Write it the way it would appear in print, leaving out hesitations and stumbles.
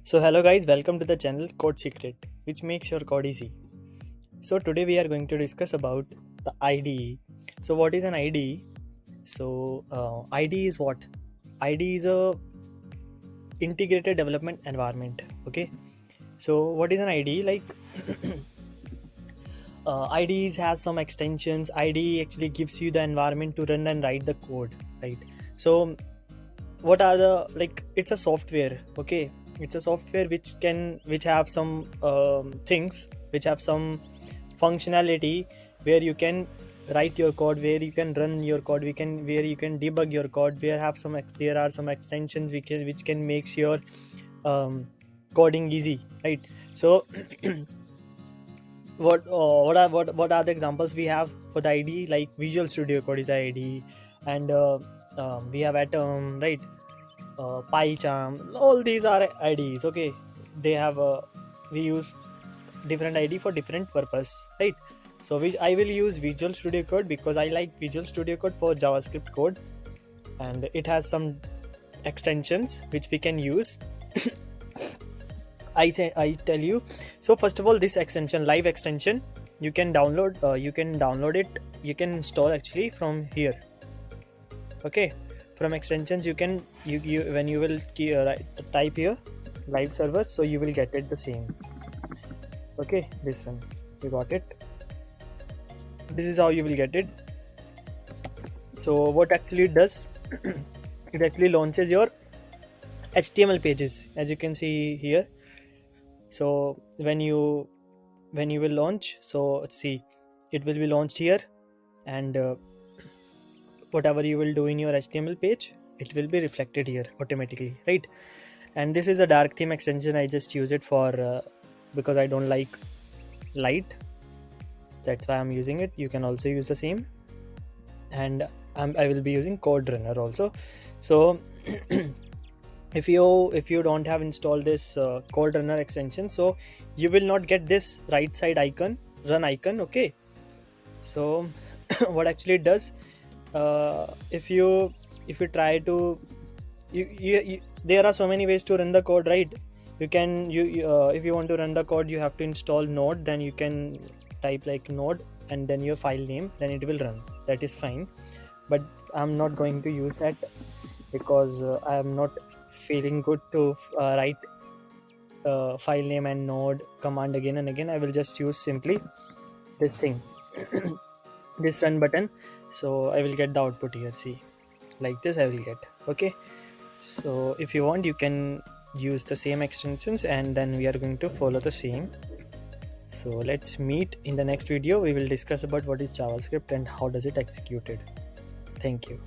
So hello guys, welcome to the channel CodeSecret, which makes your code easy. So today we are going to discuss about the IDE. So what is an IDE? So IDE is what? IDE is a integrated development environment. Okay. So what is an IDE? Like IDE has some extensions. IDE actually gives you the environment to run and write the code, right? So what are the it's a software. Okay, it's a software which have some things which have some functionality where you can write your code, where you can run your code, where you can debug your code, there are some extensions which can make your coding easy, right? So what are the examples we have for the IDE? Like Visual Studio Code is IDE, and we have Atom, right? PyCharm, all these are IDEs. Okay, they have we use different ID for different purpose, right? So I will use Visual Studio Code because I like Visual Studio Code for JavaScript code, and it has some extensions which we can use. I tell you. So first of all, this extension, live extension, you can download. You can download it. You can install actually from here. Okay, from extensions you can you when you will type here live server, so you will get it the same. Okay, this one, you got it. This is how you will get it. So what actually it does, it actually launches your HTML pages, as you can see here. So when you will launch, so see, it will be launched here, and whatever you will do in your HTML page, it will be reflected here automatically, right? And this is a dark theme extension. I just use it for because I don't like light, that's why I'm using it. You can also use the same, and I will be using Code Runner also. So if you don't have installed this Code Runner extension, so you will not get this right side icon, run icon. Okay, so what actually it does, if you try to there are so many ways to run the code, right? You can if you want to run the code, you have to install Node, then you can type like Node and then your file name, then it will run. That is fine, but I'm not going to use that because I am not feeling good to write file name and Node command again and again. I will just use simply this thing, this run button. So I will get the output here, see, like this I will get. Okay, so if you want, you can use the same extensions, and then we are going to follow the same. So let's meet in the next video. We will discuss about what is JavaScript and how does it execute it. Thank you.